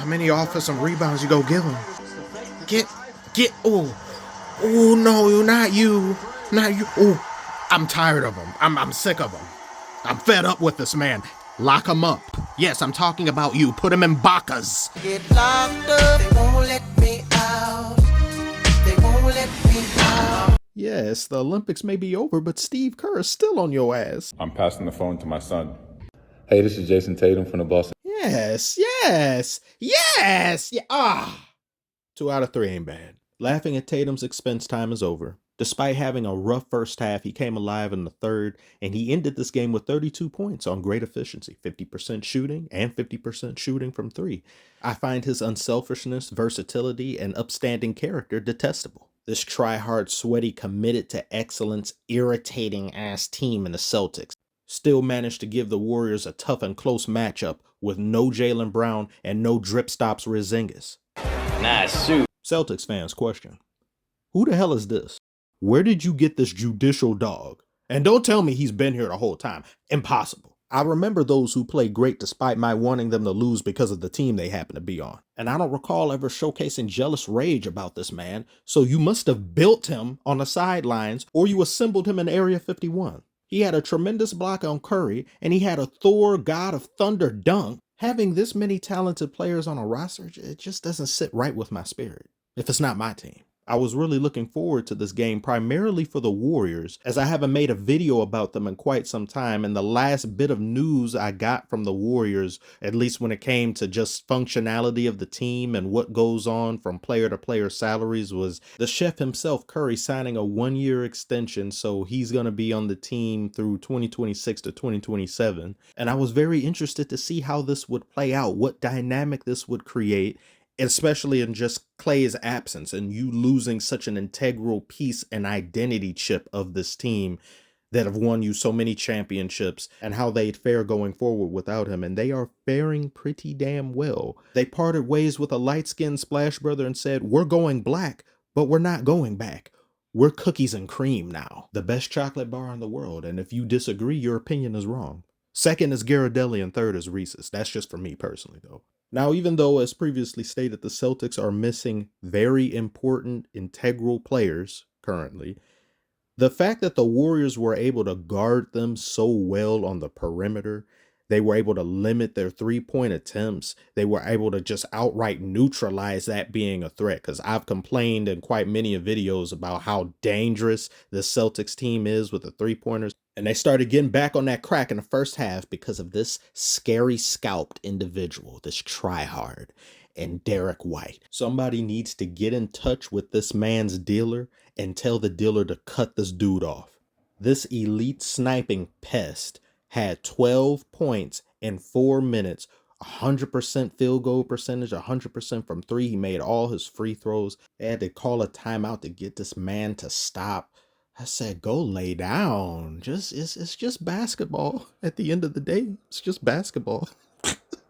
How many offensive rebounds you go give him? Oh no, not you. Not you. Oh, I'm tired of him. I'm sick of him. I'm fed up with this man. Lock him up. Yes, I'm talking about you. Put him in Bacchus. Get locked up, they won't let me out. They won't let me out. Yes, the Olympics may be over, but Steve Kerr is still on your ass. I'm passing the phone to my son. Hey, this is Jason Tatum from the Boston. Yes. Yeah. 2 out of 3 ain't bad. Laughing at Tatum's expense time is over. Despite having a rough first half, he came alive in the third, and he ended this game with 32 points on great efficiency, 50% shooting and 50% shooting from 3. I find his unselfishness, versatility, and upstanding character detestable. This try-hard, sweaty, committed to excellence, irritating-ass team in the Celtics still managed to give the Warriors a tough and close matchup with no Jaylen Brown and no drip stops Porzingus. Nice shoot. Celtics fans question, who the hell is this? Where did you get this judicial dog? And don't tell me he's been here the whole time. Impossible. I remember those who play great despite my wanting them to lose because of the team they happen to be on. And I don't recall ever showcasing jealous rage about this man, so you must have built him on the sidelines or you assembled him in Area 51. He had a tremendous block on Curry, and he had a Thor God of Thunder dunk. Having this many talented players on a roster, it just doesn't sit right with my spirit, if it's not my team. I was really looking forward to this game primarily for the Warriors, as I haven't made a video about them in quite some time, and the last bit of news I got from the Warriors, at least when it came to just functionality of the team and what goes on from player to player salaries, was the chef himself, Curry, signing a 1-year extension, so he's going to be on the team through 2026 to 2027. And I was very interested to see how this would play out, what dynamic this would create, especially in just Klay's absence and you losing such an integral piece and identity chip of this team that have won you so many championships, and how they'd fare going forward without him. And they are faring pretty damn well. They parted ways with a light-skinned Splash Brother and said, we're going black, but we're not going back. We're cookies and cream now. The best chocolate bar in the world. And if you disagree, your opinion is wrong. Second is Ghirardelli and third is Reese's. That's just for me personally, though. Now, even though, as previously stated, the Celtics are missing very important, integral players currently, the fact that the Warriors were able to guard them so well on the perimeter, they were able to limit their three-point attempts, they were able to just outright neutralize that being a threat, because I've complained in quite many videos about how dangerous the Celtics team is with the three-pointers. And they started getting back on that crack in the first half because of this scary scalped individual, this tryhard, and Derek White. Somebody needs to get in touch with this man's dealer and tell the dealer to cut this dude off. This elite sniping pest had 12 points in 4 minutes, 100% field goal percentage, 100% from 3. He made all his free throws. They had to call a timeout to get this man to stop. I said, go lay down. It's just basketball. At the end of the day, it's just basketball.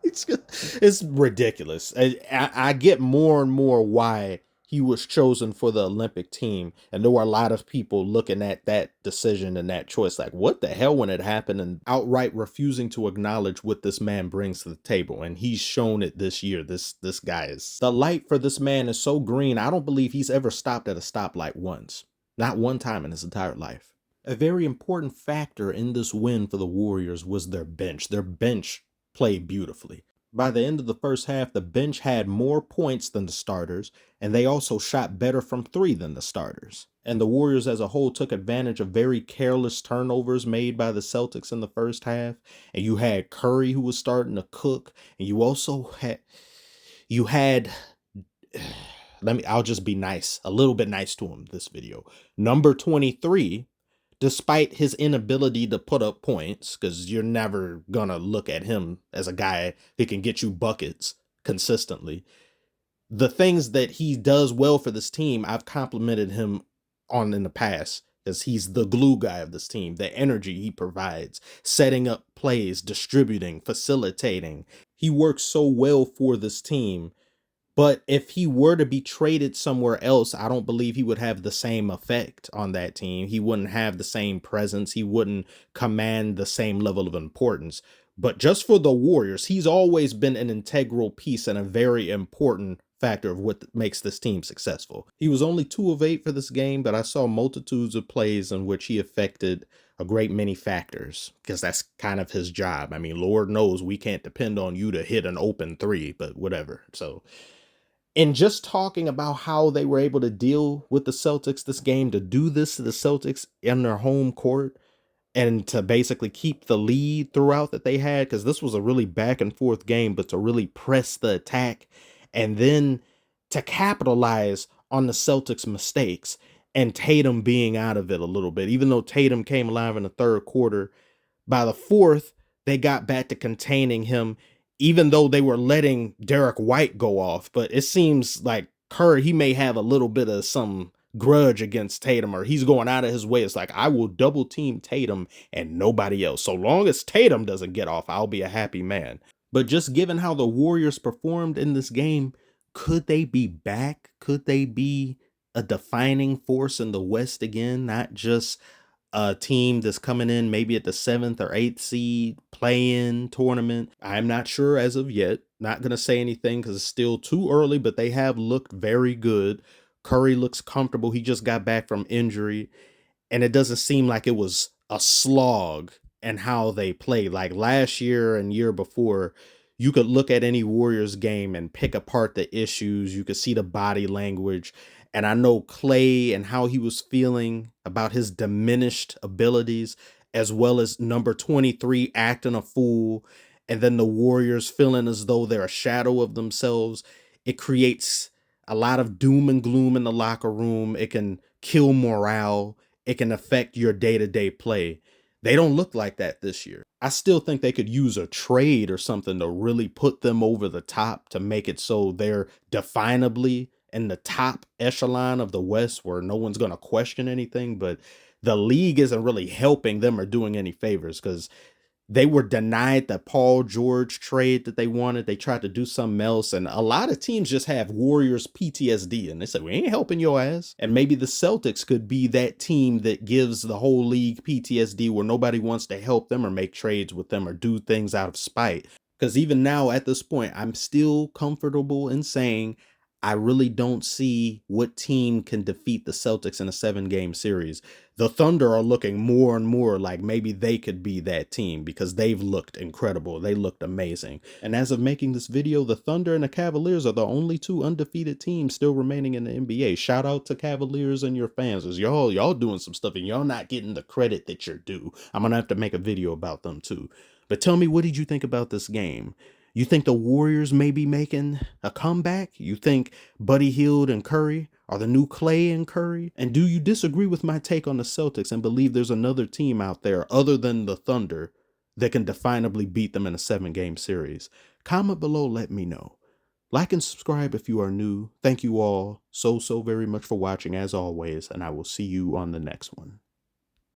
It's ridiculous. I get more and more why he was chosen for the Olympic team. And there were a lot of people looking at that decision and that choice like, what the hell when it happened, and outright refusing to acknowledge what this man brings to the table. And he's shown it this year. This guy is, the light for this man is so green. I don't believe he's ever stopped at a stoplight once. Not one time in his entire life. A very important factor in this win for the Warriors was their bench. Their bench played beautifully. By the end of the first half, the bench had more points than the starters, and they also shot better from 3 than the starters. And the Warriors as a whole took advantage of very careless turnovers made by the Celtics in the first half. And you had Curry, who was starting to cook, and you also had I'll just be nice, a little bit nice to him this video. Number 23, despite his inability to put up points, because you're never gonna look at him as a guy who can get you buckets consistently. The things that he does well for this team, I've complimented him on in the past, because he's the glue guy of this team. The energy he provides, setting up plays, distributing, facilitating. He works so well for this team. But if he were to be traded somewhere else, I don't believe he would have the same effect on that team. He wouldn't have the same presence. He wouldn't command the same level of importance. But just for the Warriors, he's always been an integral piece and a very important factor of what makes this team successful. He was only 2 of 8 for this game, but I saw multitudes of plays in which he affected a great many factors because that's kind of his job. I mean, Lord knows we can't depend on you to hit an open 3, but whatever. So, and just talking about how they were able to deal with the Celtics this game, to do this to the Celtics in their home court, and to basically keep the lead throughout that they had, because this was a really back and forth game, but to really press the attack and then to capitalize on the Celtics' mistakes and Tatum being out of it a little bit. Even though Tatum came alive in the third quarter, by the fourth, they got back to containing him, even though they were letting Derek White go off. But it seems like Curry, he may have a little bit of some grudge against Tatum, or he's going out of his way. It's like, I will double team Tatum and nobody else. So long as Tatum doesn't get off, I'll be a happy man. But just given how the Warriors performed in this game, could they be back? Could they be a defining force in the West again? Not just a team that's coming in maybe at the 7th or 8th seed play-in tournament. I'm not sure as of yet. Not going to say anything because it's still too early, but they have looked very good. Curry looks comfortable. He just got back from injury, and it doesn't seem like it was a slog in how they played. Like last year and year before, you could look at any Warriors game and pick apart the issues. You could see the body language. And I know Klay and how he was feeling about his diminished abilities, as well as number 23 acting a fool, and then the Warriors feeling as though they're a shadow of themselves. It creates a lot of doom and gloom in the locker room. It can kill morale. It can affect your day-to-day play. They don't look like that this year. I still think they could use a trade or something to really put them over the top, to make it so they're definably in the top echelon of the West where no one's going to question anything. But the league isn't really helping them or doing any favors, because they were denied the Paul George trade that they wanted. They tried to do something else. And a lot of teams just have Warriors PTSD. And they said, we ain't helping your ass. And maybe the Celtics could be that team that gives the whole league PTSD, where nobody wants to help them or make trades with them or do things out of spite. Because even now at this point, I'm still comfortable in saying I really don't see what team can defeat the Celtics in a 7-game series. The Thunder are looking more and more like maybe they could be that team, because they've looked incredible. They looked amazing. And as of making this video, the Thunder and the Cavaliers are the only 2 undefeated teams still remaining in the NBA. Shout out to Cavaliers and your fans, as y'all doing some stuff and y'all not getting the credit that you're due. I'm gonna have to make a video about them too. But tell me, what did you think about this game? You think the Warriors may be making a comeback? You think Buddy Hield and Curry are the new Klay and Curry? And do you disagree with my take on the Celtics and believe there's another team out there other than the Thunder that can definably beat them in a 7-game series? Comment below, let me know. Like and subscribe if you are new. Thank you all so very much for watching as always, and I will see you on the next one.